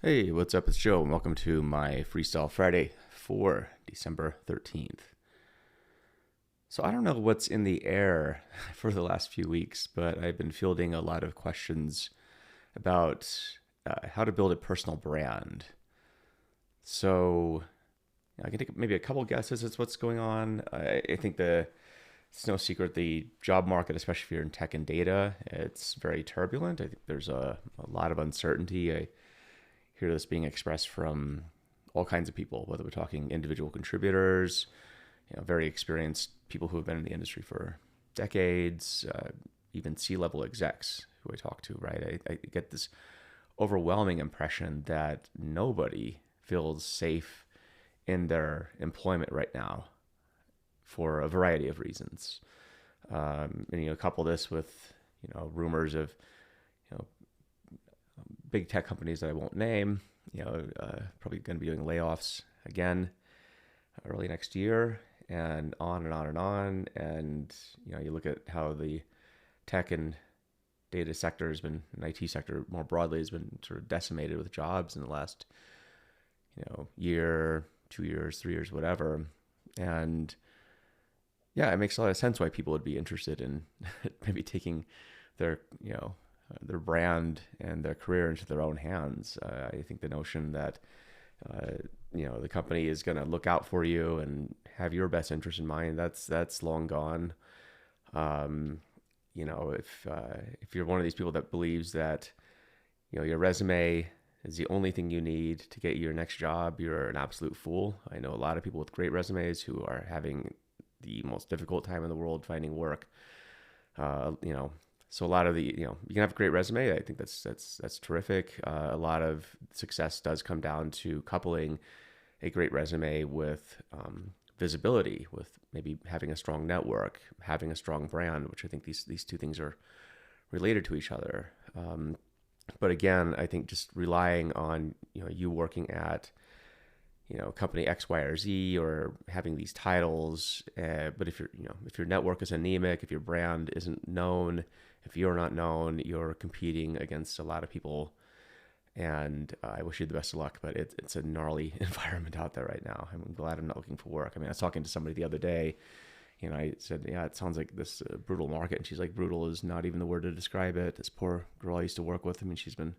Hey, what's up? It's Joe, and welcome to my Freestyle Friday for December 13th. So, I don't know what's in the air for the last few weeks, but I've been fielding a lot of questions about how to build a personal brand. So, I can take maybe a couple guesses as what's going on. I think it's no secret the job market, especially if you're in tech and data, it's very turbulent. I think there's a lot of uncertainty. I hear this being expressed from all kinds of people, whether we're talking individual contributors, very experienced people who have been in the industry for decades, even C-level execs who I talk to, right? I get this overwhelming impression that nobody feels safe in their employment right now for a variety of reasons. And couple this with rumors of you know big tech companies that I won't name, probably going to be doing layoffs again early next year, and on and on and on. And you look at how the tech and data sector has been, and IT sector more broadly has been sort of decimated with jobs in the last year, 2 years, 3 years, whatever. And yeah, it makes a lot of sense why people would be interested in maybe taking their their brand and their career into their own hands. I think the notion that the company is going to look out for you and have your best interest in mind, that's long gone. If you're one of these people that believes that your resume is the only thing you need to get your next job, you're an absolute fool. I know a lot of people with great resumes who are having the most difficult time in the world finding work. Uh, you know, so a lot of you can have a great resume. I think that's terrific. A lot of success does come down to coupling a great resume with visibility, with maybe having a strong network, having a strong brand, which I think these two things are related to each other. But again, I think just relying on you working at company X, Y, or Z, or having these titles. But if your network is anemic, if your brand isn't known, if you're not known, you're competing against a lot of people. And I wish you the best of luck, but it's a gnarly environment out there right now. I'm glad I'm not looking for work. I mean, I was talking to somebody the other day. I said, yeah, it sounds like this brutal market. And she's like, brutal is not even the word to describe it. This poor girl I used to work with, I mean, she's been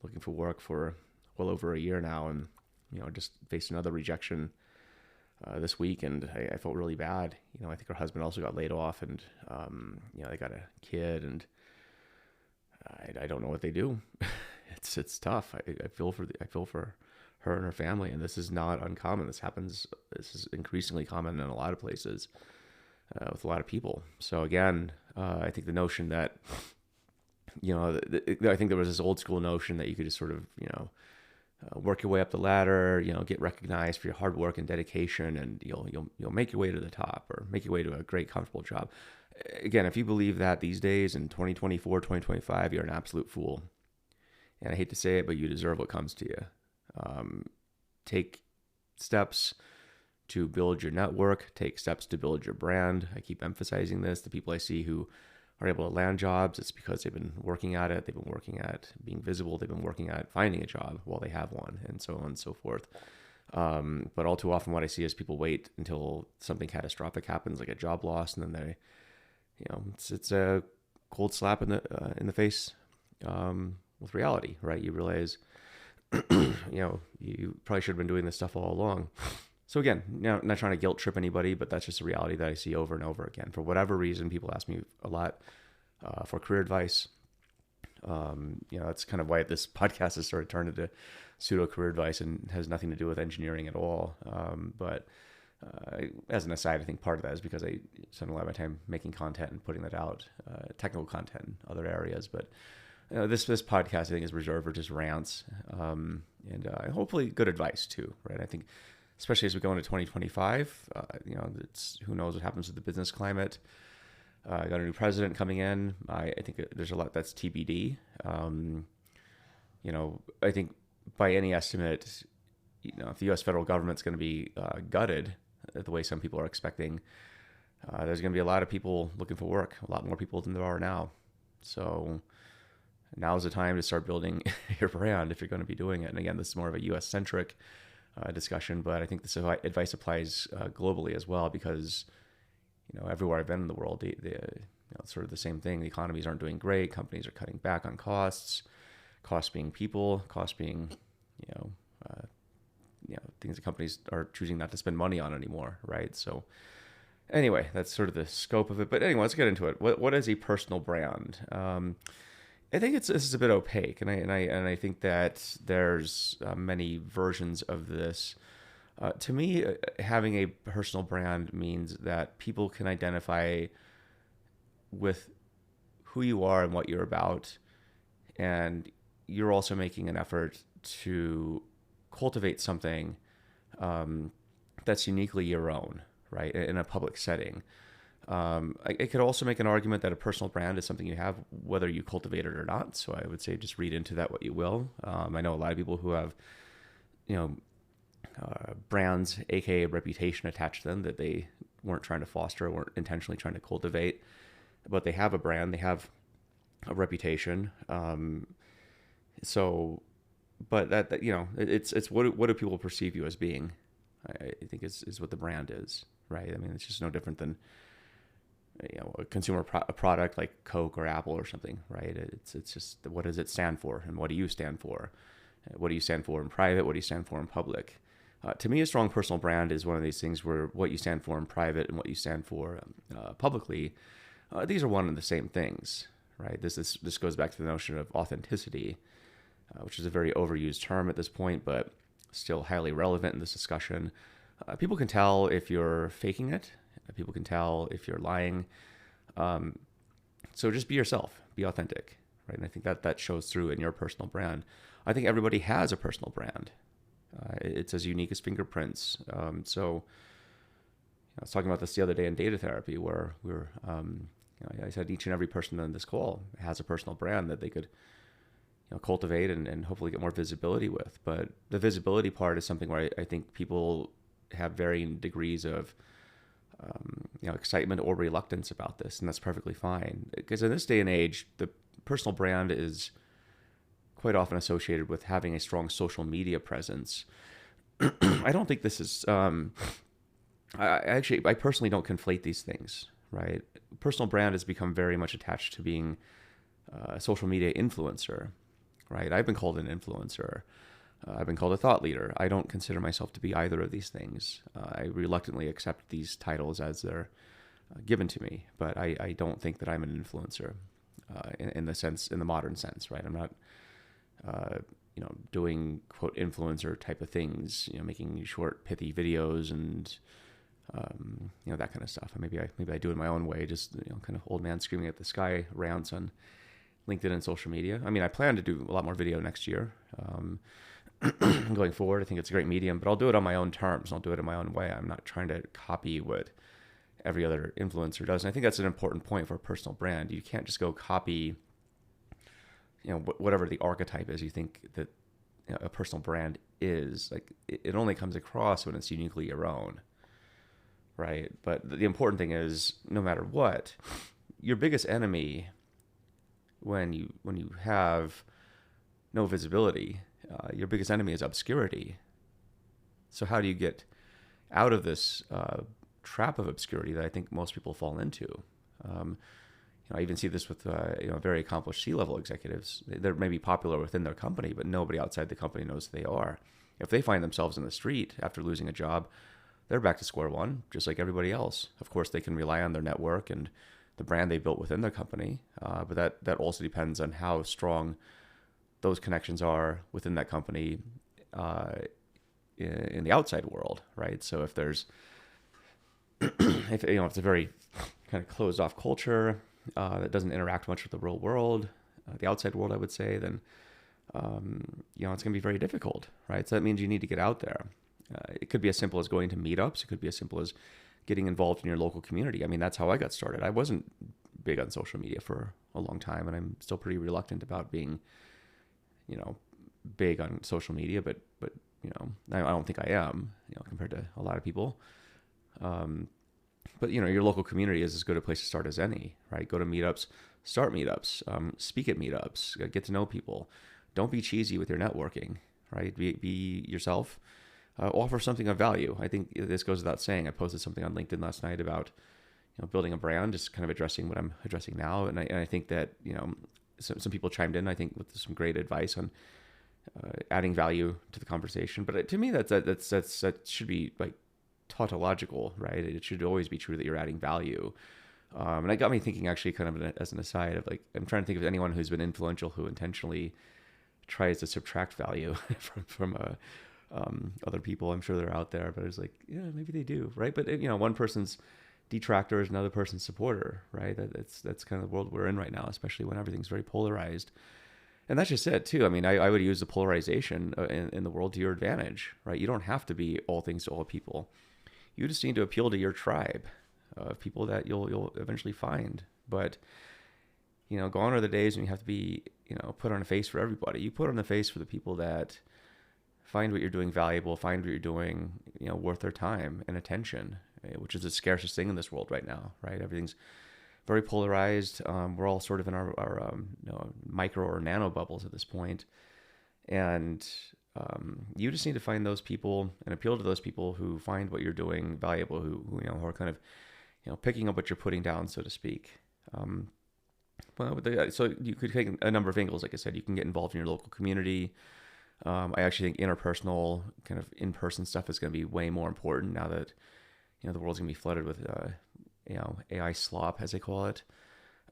looking for work for well over a year now, and just faced another rejection this week, and I felt really bad. I think her husband also got laid off, and they got a kid, and I don't know what they do. It's tough. I feel for her and her family, and this is not uncommon. This is increasingly common in a lot of places with a lot of people. So again, I think the notion that I think there was this old school notion that you could just sort of work your way up the ladder, get recognized for your hard work and dedication, and you'll make your way to the top, or make your way to a great, comfortable job. Again, if you believe that these days in 2024, 2025, you're an absolute fool. And I hate to say it, but you deserve what comes to you. Take steps to build your network, take steps to build your brand. I keep emphasizing this. The people I see who are able to land jobs, it's because they've been working at it. They've been working at being visible. They've been working at finding a job while they have one, and so on and so forth. But all too often, what I see is people wait until something catastrophic happens, like a job loss, and then they, it's a cold slap in the face with reality, right? You realize, you probably should have been doing this stuff all along. So again, not trying to guilt trip anybody, but that's just a reality that I see over and over again. For whatever reason, people ask me a lot for career advice. That's kind of why this podcast has sort of turned into pseudo career advice and has nothing to do with engineering at all. But as an aside, I think part of that is because I spend a lot of my time making content and putting that out, technical content in other areas. But this podcast, I think, is reserved for just rants and hopefully good advice too, right? I think, especially as we go into 2025, it's who knows what happens with the business climate. I got a new president coming in. I think there's a lot that's TBD. I think by any estimate, if the U.S. federal government's going to be gutted the way some people are expecting, there's going to be a lot of people looking for work, a lot more people than there are now. So now's the time to start building your brand if you're going to be doing it. And again, this is more of a US centric discussion, but I think this advice applies globally as well, because everywhere I've been in the world, it's sort of the same thing. The economies aren't doing great. Companies are cutting back on costs being people, costs being things that companies are choosing not to spend money on anymore, right? So anyway, that's sort of the scope of it. But anyway, let's get into it. What is a personal brand? I think this is a bit opaque, and I think that there's many versions of this. To me, having a personal brand means that people can identify with who you are and what you're about, and you're also making an effort to cultivate something that's uniquely your own, right, in a public setting. I could also make an argument that a personal brand is something you have whether you cultivate it or not. So I would say just read into that what you will. I know a lot of people who have, brands, aka reputation attached to them that they weren't trying to foster, weren't intentionally trying to cultivate, but they have a brand, they have a reputation. But that it's what do people perceive you as being? I think is what the brand is, right? I mean, it's just no different than a consumer a product like Coke or Apple or something, right? It's just, what does it stand for, and what do you stand for? What do you stand for in private? What do you stand for in public? To me, a strong personal brand is one of these things where what you stand for in private and what you stand for publicly, these are one and the same things, right? This goes back to the notion of authenticity, which is a very overused term at this point, but still highly relevant in this discussion. People can tell if you're faking it. People can tell if you're lying. So just be yourself, be authentic, right? And I think that shows through in your personal brand. I think everybody has a personal brand. It's as unique as fingerprints. So I was talking about this the other day in data therapy, where we were, I said each and every person on this call has a personal brand that they could cultivate and hopefully get more visibility with. But the visibility part is something where I think people have varying degrees of excitement or reluctance about this, and that's perfectly fine. Because in this day and age, the personal brand is quite often associated with having a strong social media presence. I don't think this is. I personally don't conflate these things, right? Personal brand has become very much attached to being a social media influencer, right? I've been called an influencer. I've been called a thought leader. I don't consider myself to be either of these things. I reluctantly accept these titles as they're given to me, but I don't think that I'm an influencer in the modern sense, right? I'm not, doing quote influencer type of things, making short pithy videos and that kind of stuff. And maybe I do it my own way, just kind of old man screaming at the sky rants on LinkedIn and social media. I mean, I plan to do a lot more video next year. Going forward, I think it's a great medium, but I'll do it on my own terms. I'll do it in my own way. I'm not trying to copy what every other influencer does. And I think that's an important point for a personal brand. You can't just go copy, whatever the archetype is you think that a personal brand is. Like, it only comes across when it's uniquely your own, right? But the important thing is, no matter what, your biggest enemy when you have no visibility, your biggest enemy is obscurity. So how do you get out of this trap of obscurity that I think most people fall into? I even see this with very accomplished C-level executives. They're maybe popular within their company, but nobody outside the company knows who they are. If they find themselves in the street after losing a job, they're back to square one, just like everybody else. Of course, they can rely on their network and the brand they built within their company, but that also depends on how strong those connections are within that company in the outside world, right? So if there's, if it's a very kind of closed off culture that doesn't interact much with the real world, the outside world, I would say, then it's going to be very difficult, right? So that means you need to get out there. It could be as simple as going to meetups. It could be as simple as getting involved in your local community. I mean, that's how I got started. I wasn't big on social media for a long time, and I'm still pretty reluctant about being, big on social media, but I don't think I am, compared to a lot of people. But your local community is as good a place to start as any, right? Go to meetups, start meetups, speak at meetups, get to know people. Don't be cheesy with your networking, right? Be yourself. Offer something of value. I think this goes without saying. I posted something on LinkedIn last night about building a brand, just kind of addressing what I'm addressing now. And I think that some people chimed in, I think, with some great advice on adding value to the conversation. But to me, that should be like tautological, right? It should always be true that you're adding value. And that got me thinking, actually, kind of as an aside, of like, I'm trying to think of anyone who's been influential who intentionally tries to subtract value from other people. I'm sure they're out there, but it's like, yeah, maybe they do, right? But one person's detractor is another person's supporter, right? That's kind of the world we're in right now, especially when everything's very polarized. And that's just it too. I mean, I would use the polarization in the world to your advantage, right? You don't have to be all things to all people. You just need to appeal to your tribe of people that you'll eventually find. But gone are the days when you have to be put on a face for everybody. You put on the face for the people that find what you're doing valuable, find what you're doing worth their time and attention, which is the scarcest thing in this world right now, right? Everything's very polarized. We're all sort of in our micro or nano bubbles at this point. And you just need to find those people and appeal to those people who find what you're doing valuable, who are kind of picking up what you're putting down, so to speak. So you could take a number of angles. Like I said, you can get involved in your local community. I actually think interpersonal, kind of in-person stuff is going to be way more important now that the world's going to be flooded with AI slop, as they call it.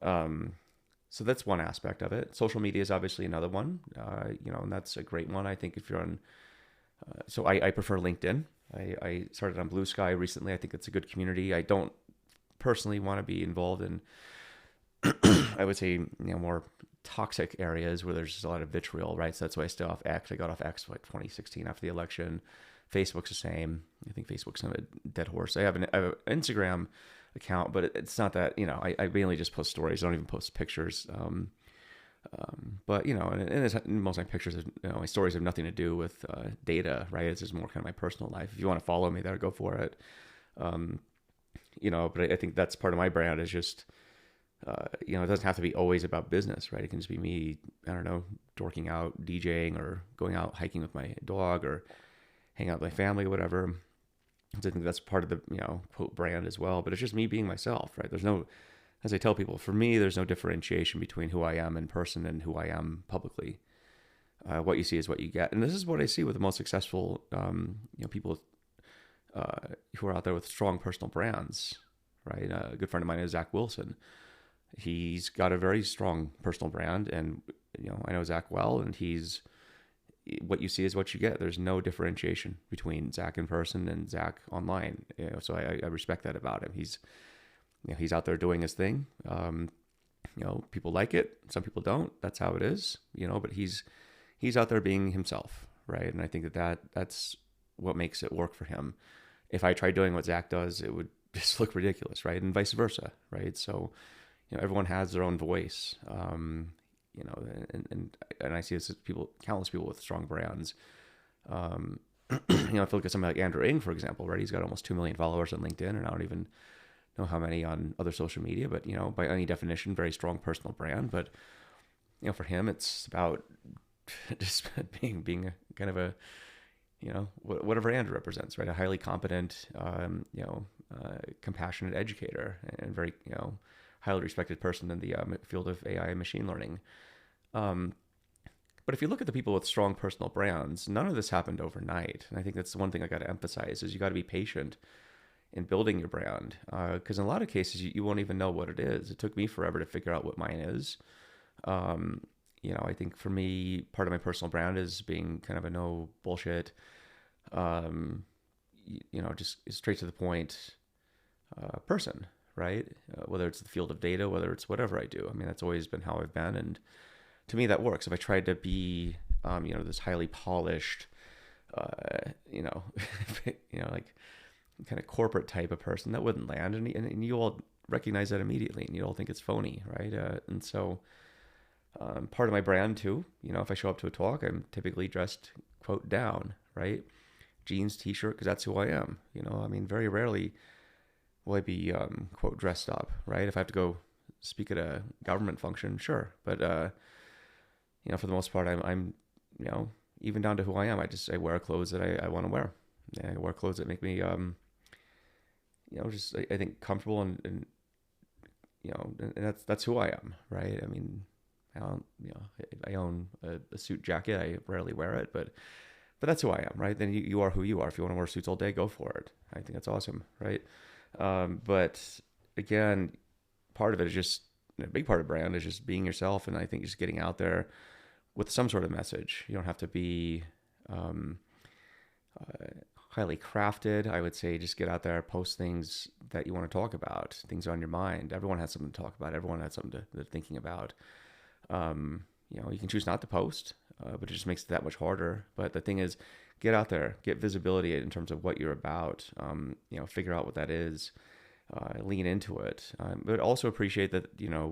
So that's one aspect of it. Social media is obviously another one, and that's a great one. I think if you're on, so I prefer LinkedIn. I started on Blue Sky recently. I think it's a good community. I don't personally want to be involved in, I would say, more toxic areas where there's just a lot of vitriol, right? So that's why I stay off X. I got off X like 2016 after the election. Facebook's the same. I think Facebook's kind of a dead horse. I have an Instagram account, but it's not that, I mainly just post stories. I don't even post pictures. But, and most of my pictures, my stories have nothing to do with data, right? It's just more kind of my personal life. If you want to follow me there, go for it. But I think that's part of my brand is just, it doesn't have to be always about business, right? It can just be me, I don't know, dorking out, DJing, or going out hiking with my dog, or hang out with my family or whatever. So I think that's part of the, quote, brand as well. But it's just me being myself, right? There's no, as I tell people, for me, there's no differentiation between who I am in person and who I am publicly. What you see is what you get. And this is what I see with the most successful, people who are out there with strong personal brands, right? A good friend of mine is Zach Wilson. He's got a very strong personal brand, and I know Zach well, and what you see is what you get. There's no differentiation between Zach in person and Zach online. So I respect that about him. He's out there doing his thing. People like it. Some people don't. That's how it is. But he's out there being himself, right? And I think that's what makes it work for him. If I tried doing what Zach does, it would just look ridiculous, right? And vice versa, right? So everyone has their own voice. And I see this as countless people with strong brands. If you look at somebody like Andrew Ng, for example, right? He's got almost 2 million followers on LinkedIn, and I don't even know how many on other social media, but, by any definition, very strong personal brand. But, for him, it's about just being a kind of a, whatever Andrew represents, right? A highly competent, compassionate educator, and very, highly respected person in the field of AI and machine learning. But if you look at the people with strong personal brands, none of this happened overnight. And I think that's the one thing I got to emphasize is you got to be patient in building your brand. Because in a lot of cases, you won't even know what it is. It took me forever to figure out what mine is. I think for me, part of my personal brand is being kind of a no bullshit, just straight to the point person, right? Whether it's the field of data, whether it's whatever I do. I mean, that's always been how I've been. And to me, that works. If I tried to be, this highly polished, like kind of corporate type of person, that wouldn't land. And you all recognize that immediately, and you all think it's phony, right? And so part of my brand too, if I show up to a talk, I'm typically dressed, quote, down, right? Jeans, t-shirt, because that's who I am. Very rarely will I be, quote, dressed up, right? If I have to go speak at a government function, sure. But, for the most part, I'm, even down to who I am. I wear clothes that I want to wear. I wear clothes that make me, just, I think comfortable and that's who I am. Right. I mean, I don't, I own a suit jacket. I rarely wear it, but that's who I am. Right. Then you are who you are. If you want to wear suits all day, go for it. I think that's awesome. Right. But again, part of it is just a big part of brand is just being yourself. And I think just getting out there with some sort of message. You don't have to be highly crafted. I would say just get out there, post things that you want to talk about, things on your mind. Everyone has something to talk about. Everyone has something they're thinking about. You can choose not to post, but it just makes it that much harder. But the thing is, get out there, get visibility in terms of what you're about. Figure out what that is. Lean into it, but also appreciate that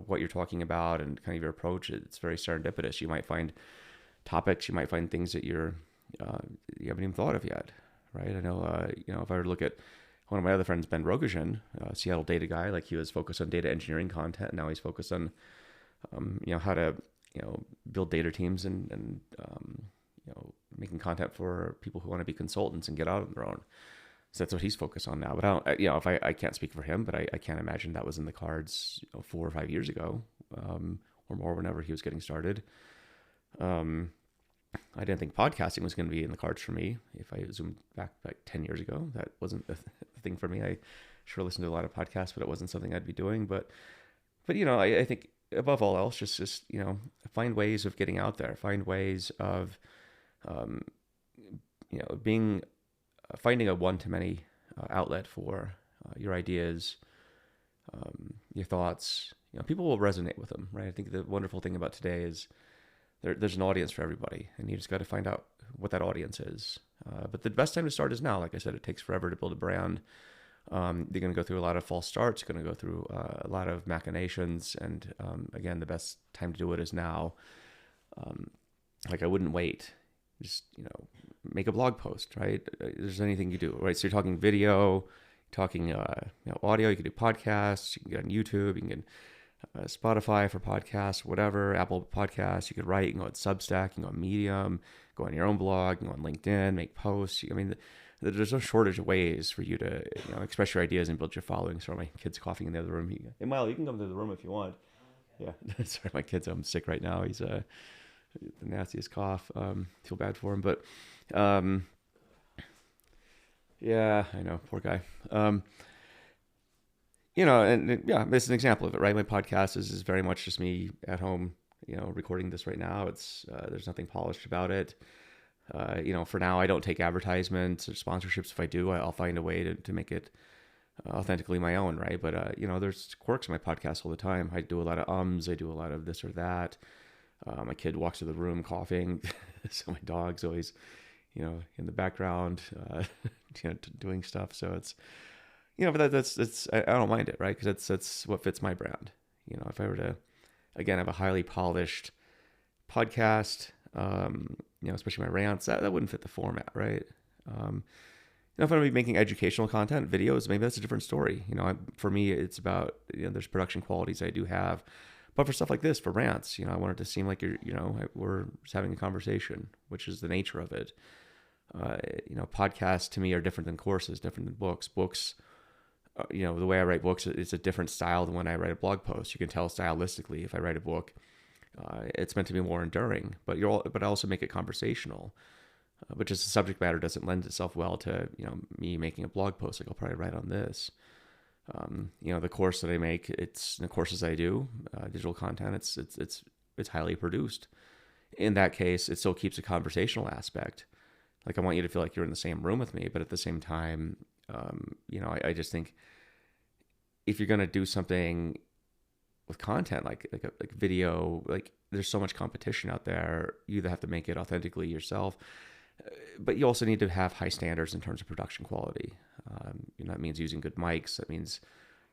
what you're talking about and kind of your approach. It's very serendipitous. You might find topics, you might find things that you haven't even thought of yet, right? I know, if I were to look at one of my other friends, Ben Rogojan, Seattle data guy, like he was focused on data engineering content, and now he's focused on, how to, build data teams and making content for people who want to be consultants and get out on their own. So that's what he's focused on now. But I don't, if I can't speak for him, but I can't imagine that was in the cards 4 or 5 years ago, or more, whenever he was getting started. I didn't think podcasting was going to be in the cards for me. If I zoomed back like 10 years ago, that wasn't a thing for me. I sure listened to a lot of podcasts, but it wasn't something I'd be doing. But I think above all else, just find ways of getting out there, find ways of, finding a one-to-many outlet for your ideas, your thoughts. People will resonate with them, right? I think the wonderful thing about today is there's an audience for everybody, and you just got to find out what that audience is. But the best time to start is now. Like I said, it takes forever to build a brand. You're going to go through a lot of false starts. You're going to go through a lot of machinations, and again, the best time to do it is now. I wouldn't wait. Just make a blog post, right? There's anything you do, right? So you're talking video, talking audio. You can do podcasts. You can get on YouTube. You can get Spotify for podcasts, whatever. Apple Podcasts. You could write. You can go on Substack. You can go on Medium. Go on your own blog. You can go on LinkedIn. Make posts. I mean, there's no shortage of ways for you to express your ideas and build your following. Sorry, my kid's coughing in the other room. Hey, Milo, you can come to the room if you want. Yeah, sorry, my kid's sick right now. He's the nastiest cough. Feel bad for him, but yeah, I know, poor guy. And yeah, this is an example of it, right? My podcast is very much just me at home, recording this right now. It's there's nothing polished about it. For now, I don't take advertisements or sponsorships. If I do, I'll find a way to make it authentically my own, right? But there's quirks in my podcast all the time. I do a lot of I do a lot of this or that. My kid walks to the room coughing, so my dog's always, in the background, doing stuff. So it's, but that's I don't mind it, right? Because that's what fits my brand. If I were to, again, have a highly polished podcast, especially my rants, that wouldn't fit the format, right? If I'm going to be making educational content, videos, maybe that's a different story. For me, it's about, there's production qualities I do have. But for stuff like this, for rants, I want it to seem like we're just having a conversation, which is the nature of it. Podcasts to me are different than courses, different than books. Books, the way I write books, it's a different style than when I write a blog post. You can tell stylistically if I write a book, it's meant to be more enduring, but I also make it conversational. But just the subject matter doesn't lend itself well to me making a blog post like I'll probably write on this. The course that I make, it's the courses I do, digital content, it's highly produced. In that case, it still keeps a conversational aspect. Like, I want you to feel like you're in the same room with me, but at the same time, I just think if you're going to do something with content, like video, there's so much competition out there. You either have to make it authentically yourself, but you also need to have high standards in terms of production quality. That means using good mics. That means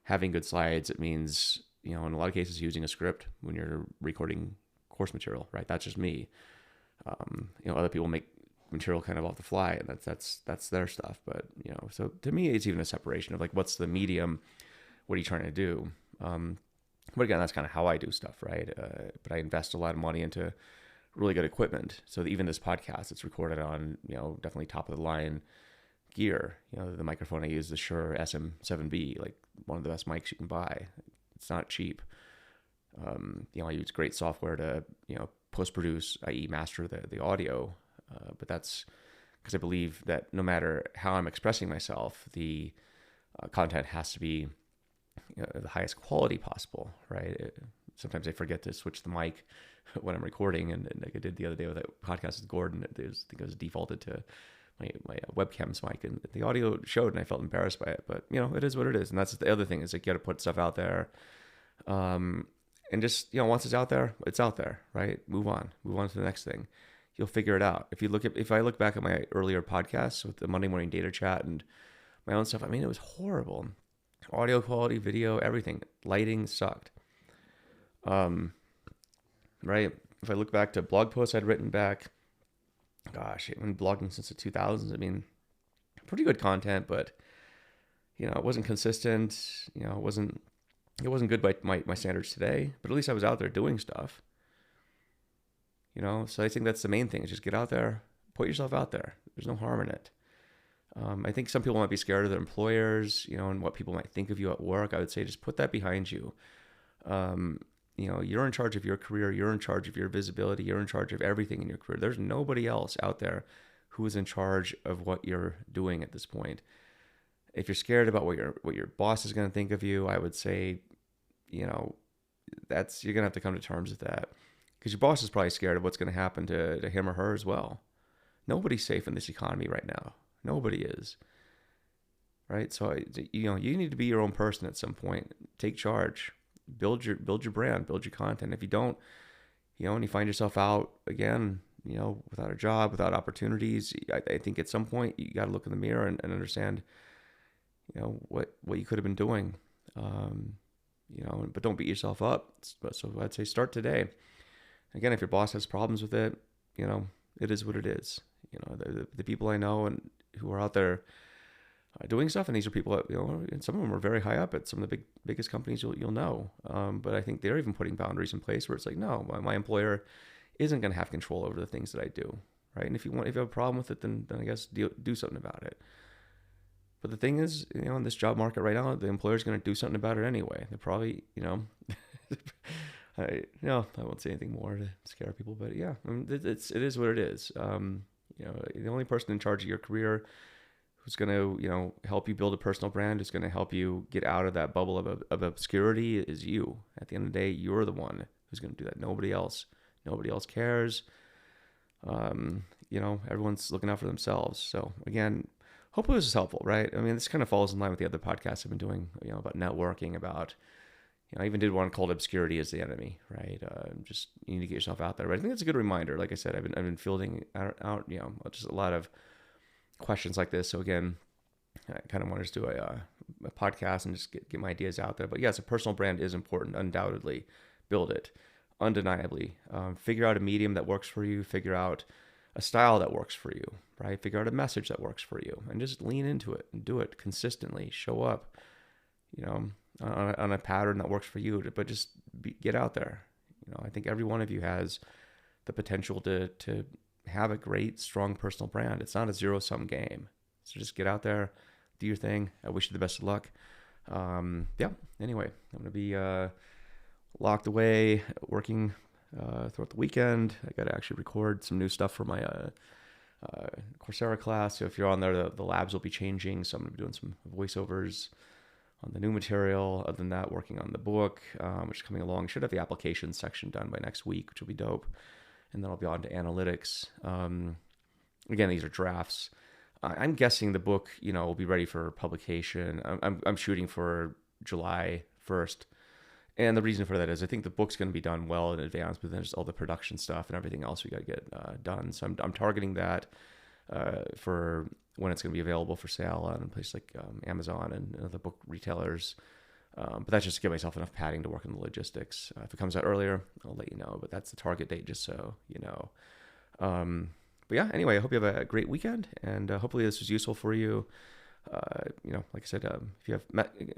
having good slides. It means, in a lot of cases, using a script when you're recording course material, right? That's just me. Other people make material kind of off the fly, and that's their stuff. But, so to me, it's even a separation of what's the medium? What are you trying to do? But again, that's kind of how I do stuff, right? But I invest a lot of money into really good equipment. So that even this podcast, it's recorded on, definitely top of the line gear. The microphone I use is the Shure SM7B, like one of the best mics you can buy. It's not cheap. I use great software to, post produce, i.e. master the audio. But that's because I believe that no matter how I'm expressing myself, the content has to be the highest quality possible, right? Sometimes I forget to switch the mic when I'm recording, and like I did the other day with that podcast with Gordon, I think it was defaulted to my webcam's mic, and the audio showed, and I felt embarrassed by it. But it is what it is, and that's the other thing is like you got to put stuff out there, and just once it's out there, right? Move on to the next thing. You'll figure it out. If I look back at my earlier podcasts with the Monday morning data chat and my own stuff, I mean, it was horrible. Audio quality, video, everything. Lighting sucked. Right? If I look back to blog posts I'd written back, gosh, I've been blogging since the 2000s. I mean, pretty good content, but it wasn't consistent. It wasn't good by my standards today. But at least I was out there doing stuff. So I think that's the main thing: is just get out there, put yourself out there. There's no harm in it. I think some people might be scared of their employers, and what people might think of you at work. I would say just put that behind you. You're in charge of your career. You're in charge of your visibility. You're in charge of everything in your career. There's nobody else out there who is in charge of what you're doing at this point. If you're scared about what your boss is going to think of you, I would say, you're going to have to come to terms with that, because your boss is probably scared of what's going to happen to him or her as well. Nobody's safe in this economy right now. Nobody is. Right? So, you need to be your own person at some point. Take charge. Build your brand, build your content. If you don't, and you find yourself out again, without a job, without opportunities, I think at some point you got to look in the mirror and understand, what you could have been doing. But don't beat yourself up. So I'd say start today. Again, if your boss has problems with it, it is what it is. The people I know and who are out there doing stuff, and these are people that, and some of them are very high up at some of the biggest companies you'll know. But I think they're even putting boundaries in place where it's like, no, my employer isn't going to have control over the things that I do, right? And if you have a problem with it, then I guess do something about it. But the thing is, in this job market right now, the employer's going to do something about it anyway. They're probably, I won't say anything more to scare people, but yeah, I mean, it is what it is. The only person in charge of your career who's going to, help you build a personal brand, who's going to help you get out of that bubble of obscurity is you. At the end of the day, you're the one who's going to do that. Nobody else cares. Everyone's looking out for themselves. So again, hopefully this is helpful, right? I mean, this kind of falls in line with the other podcasts I've been doing, about networking, about, I even did one called Obscurity is the Enemy, right? Just you need to get yourself out there. But I think it's a good reminder. Like I said, I've been fielding out, just a lot of questions like this. So again, I kind of want to just do a podcast and just get my ideas out there. But yes, a personal brand is important, undoubtedly. Build it, undeniably. Figure out a medium that works for you. Figure out a style that works for you, right? Figure out a message that works for you, and just lean into it and do it consistently. Show up, on a pattern that works for you, but just get out there. I think every one of you has the potential to have a great, strong personal brand. It's not a zero-sum game. So just get out there, do your thing. I wish you the best of luck. Anyway, I'm going to be locked away, working throughout the weekend. I got to actually record some new stuff for my Coursera class. So if you're on there, the labs will be changing. So I'm going to be doing some voiceovers on the new material. Other than that, working on the book, which is coming along. Should have the application section done by next week, which will be dope. And then I'll be on to analytics. Again, these are drafts. I'm guessing the book, will be ready for publication. I'm shooting for July 1st. And the reason for that is I think the book's going to be done well in advance, but then just all the production stuff and everything else we got to get done. So I'm targeting that for when it's going to be available for sale on places like Amazon and other book retailers. But that's just to give myself enough padding to work on the logistics. If it comes out earlier, I'll let you know. But that's the target date, just so you know. But yeah, anyway, I hope you have a great weekend, and hopefully this was useful for you. Like I said, if you have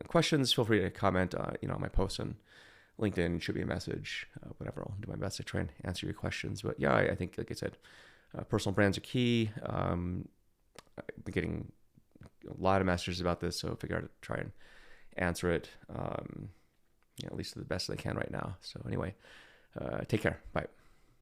questions, feel free to comment, on my posts on LinkedIn, shoot me a message, whatever. I'll do my best to try and answer your questions. But yeah, I think, like I said, personal brands are key. I've been getting a lot of messages about this, so I figured I'd try and answer it, at least to the best that I can right now. So anyway, take care. Bye.